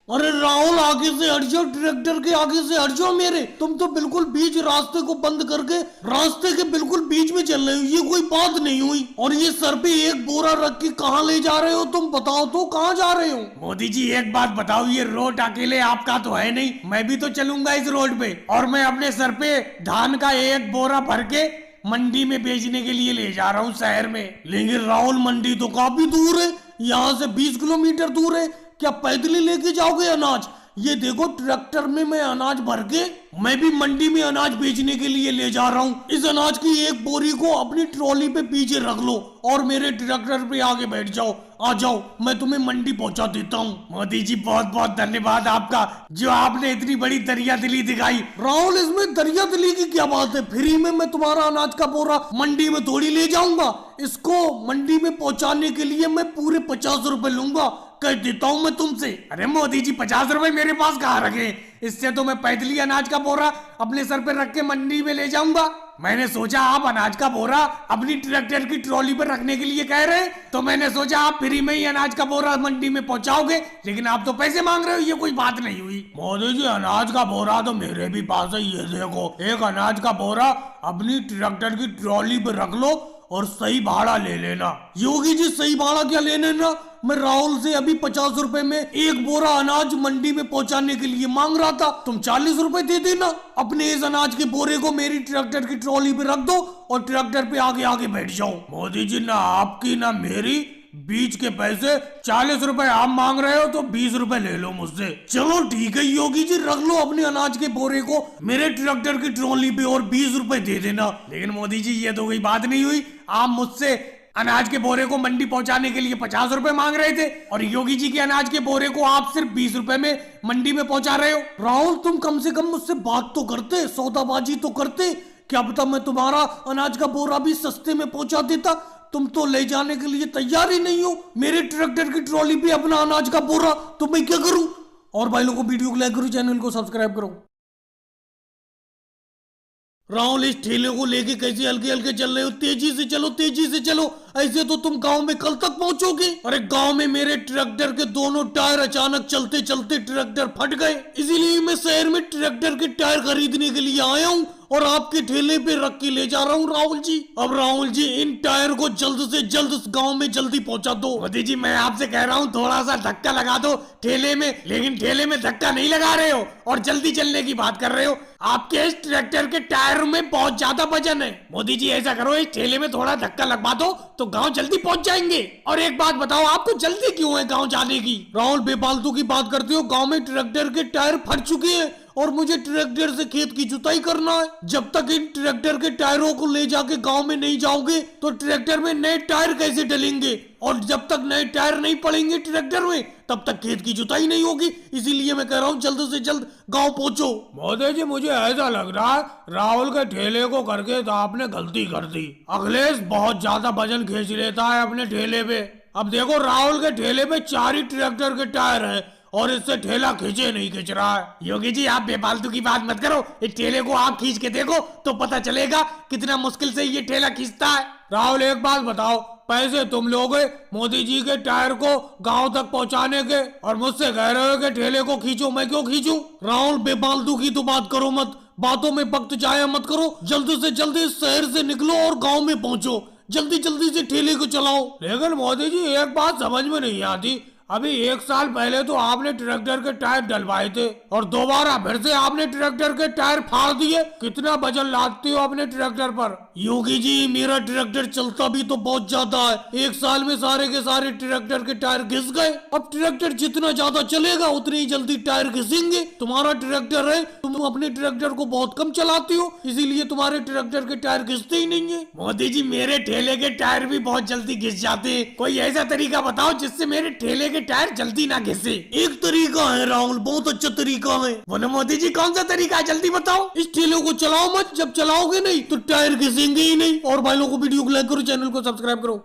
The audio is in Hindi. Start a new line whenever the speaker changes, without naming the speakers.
अरे राहुल, आगे से हट जाओ, ट्रैक्टर के आगे से हट जाओ मेरे। तुम तो बिल्कुल बीच रास्ते को बंद करके रास्ते के बिल्कुल बीच में चल रहे हो, ये कोई बात नहीं हुई। और ये सर पे एक बोरा रख के कहाँ ले जा रहे हो तुम? बताओ तो कहाँ जा रहे हो?
मोदी जी एक बात बताओ, ये रोड अकेले आपका तो है नहीं, मैं भी तो चलूंगा इस रोड पे। और मैं अपने सर पे धान का एक बोरा भर के मंडी में बेचने के लिए ले जा रहा हूँ शहर में।
लेकिन राहुल, मंडी तो काफी दूर है, यहाँ से 20 किलोमीटर दूर है। क्या पैदल ही लेके जाओगे अनाज? ये देखो, ट्रैक्टर में मैं अनाज भर के मैं भी मंडी में अनाज बेचने के लिए ले जा रहा हूँ। इस अनाज की एक बोरी को अपनी ट्रॉली पे पीछे रख लो और मेरे ट्रैक्टर पे आगे बैठ जाओ। आ जाओ, मैं तुम्हें मंडी पहुंचा देता हूँ।
मोदी जी बहुत बहुत धन्यवाद आपका, जो आपने इतनी बड़ी दरिया दिली दिखाई।
राहुल, इसमें दरिया दिली की क्या बात है? फ्री में मैं तुम्हारा अनाज का बोरा मंडी में थोड़ी ले जाऊंगा। इसको मंडी में पहुंचाने के लिए मैं पूरे 50 रुपए लूंगा, कह देता हूँ मैं तुमसे।
अरे मोदी जी, 50 रुपए मेरे पास कहाँ रखे? इससे तो मैं पैदली अनाज का बोरा अपने सर पे रख के मंडी में ले जाऊंगा। मैंने सोचा आप अनाज का बोरा अपनी ट्रैक्टर की ट्रॉली पर रखने के लिए कह रहे हैं, तो मैंने सोचा आप फ्री में ही अनाज का बोरा मंडी में पहुंचाओगे, लेकिन आप तो पैसे मांग रहे हो, ये कोई बात नहीं हुई।
मोदी जी, अनाज का बोरा तो मेरे भी पास है, ये देखो। एक अनाज का बोरा अपनी ट्रैक्टर की ट्रॉली पर रख लो और सही भाड़ा ले लेना। योगी जी, सही भाड़ा क्या ले लेना? मैं राहुल से अभी 50 रुपए में एक बोरा अनाज मंडी में पहुंचाने के लिए मांग रहा था, तुम 40 रुपए दे देना। अपने इस अनाज के बोरे को मेरी ट्रैक्टर की ट्रॉली पे रख दो और ट्रैक्टर पे आगे आगे बैठ जाओ। मोदी जी, ना आपकी ना मेरी बीच के पैसे। 40 रुपए आप मांग रहे हो तो 20 रुपए ले लो मुझसे। चलो ठीक है योगी जी, रख लो अपने अनाज के बोरे को मेरे ट्रैक्टर की ट्रॉली पे और 20 रुपए दे देना।
लेकिन मोदी जी, ये तो कोई बात नहीं हुई। आप मुझसे अनाज के बोरे को मंडी पहुंचाने के लिए 50 रुपए मांग रहे थे और योगी जी के अनाज के बोरे को आप सिर्फ 20 रुपए में मंडी में पहुंचा रहे हो।
राहुल, तुम कम से कम मुझसे बात तो करते, सौदाबाजी तो करते। क्या पता मैं तुम्हारा अनाज का बोरा भी सस्ते में पहुंचा देता। तुम तो ले जाने के लिए तैयार ही नहीं हो मेरे ट्रैक्टर की ट्रॉली पे अपना अनाज का बोरा, तो मैं क्या करूं? और भाई लोगों को वीडियो को लाइक करो, चैनल को सब्सक्राइब करो। राहुल, इस ठेले को लेके कैसे हल्के हल्के चल रहे हो? तेजी से चलो, तेजी से चलो, ऐसे तो तुम गांव में कल तक पहुंचोगे। अरे गांव में मेरे ट्रैक्टर के दोनों टायर अचानक चलते चलते ट्रैक्टर फट गए, इसीलिए मैं शहर में ट्रैक्टर के टायर खरीदने के लिए आया हूँ और आपके ठेले पे रख के ले जा रहा हूँ राहुल जी। अब राहुल जी, इन टायर को जल्द से जल्द इस गांव में जल्दी पहुंचा दो।
मोदी जी, मैं आपसे कह रहा हूँ थोड़ा सा धक्का लगा दो ठेले में, लेकिन ठेले में धक्का नहीं लगा रहे हो और जल्दी चलने की बात कर रहे हो। आपके इस ट्रैक्टर के टायर में बहुत ज्यादा वजन है। मोदी जी, ऐसा करो, इस ठेले में थोड़ा धक्का लगवा दो तो गांव जल्दी पहुंच जाएंगे। और एक बात बताओ, आपको जल्दी क्यों है गांव जाने की?
राहुल, बेफालतू की बात करते हो। गांव में ट्रैक्टर के टायर फट चुके हैं और मुझे ट्रैक्टर से खेत की जुताई करना है। जब तक इन ट्रैक्टर के टायरों को ले जाके गांव में नहीं जाओगे तो ट्रैक्टर में नए टायर कैसे डलेंगे? और जब तक नए टायर नहीं पड़ेंगे ट्रैक्टर में, तब तक खेत की जुताई नहीं होगी। इसीलिए मैं कह रहा हूँ जल्द से जल्द गांव पहुंचो।
मोदी जी, मुझे ऐसा लग रहा है राहुल के ठेले को करके तो आपने गलती कर दी। अखिलेश बहुत ज्यादा वजन खींच लेता है अपने ठेले पे। अब देखो, राहुल के ठेले पे 4 ही ट्रैक्टर के टायर है और इससे ठेला खींचे नहीं खींच रहा है। योगी जी, आप बेफालतू की बात मत करो, इस ठेले को आप खींच के देखो तो पता चलेगा कितना मुश्किल से ये ठेला खींचता है।
राहुल, एक बात बताओ, पैसे तुम लोगे मोदी जी के टायर को गांव तक पहुंचाने के और मुझसे कह रहे हो कि ठेले को खींचो, मैं क्यों खींचूं? राहुल, बेफालतू की तो बात करो मत, बातों में वक्त जाया मत करो। जल्दी से जल्दी इस शहर से निकलो और गांव में पहुंचो। जल्दी जल्दी से ठेले को चलाओ।
लेकिन मोदी जी, एक बात समझ में नहीं आती, अभी 1 साल पहले तो आपने ट्रैक्टर के टायर डलवाए थे और दोबारा फिर से आपने ट्रैक्टर के टायर फाड़ दिए। कितना वजन लादते हो अपने ट्रैक्टर पर?
योगी जी, मेरा ट्रैक्टर चलता भी तो बहुत ज्यादा है। 1 साल में सारे के सारे ट्रैक्टर के टायर घिस गए। अब ट्रैक्टर जितना ज्यादा चलेगा उतनी ही जल्दी टायर घिसेंगे। तुम्हारा ट्रैक्टर है, तुम अपने ट्रैक्टर को बहुत कम चलाते हो, इसीलिए तुम्हारे ट्रैक्टर के टायर घिसते ही नहीं है।
मोदी जी, मेरे ठेले के टायर भी बहुत जल्दी घिस जाते हैं। कोई ऐसा तरीका बताओ जिससे मेरे ठेले टायर जल्दी ना घिसे।
एक तरीका है राहुल, बहुत अच्छा तरीका है।
बोलो मोदी जी, कौन सा तरीका है, जल्दी बताओ।
इस ठेले को चलाओ मत, जब चलाओगे नहीं तो टायर घिसेंगे ही नहीं। और भाई लोगों को वीडियो को लाइक करो, चैनल को सब्सक्राइब करो।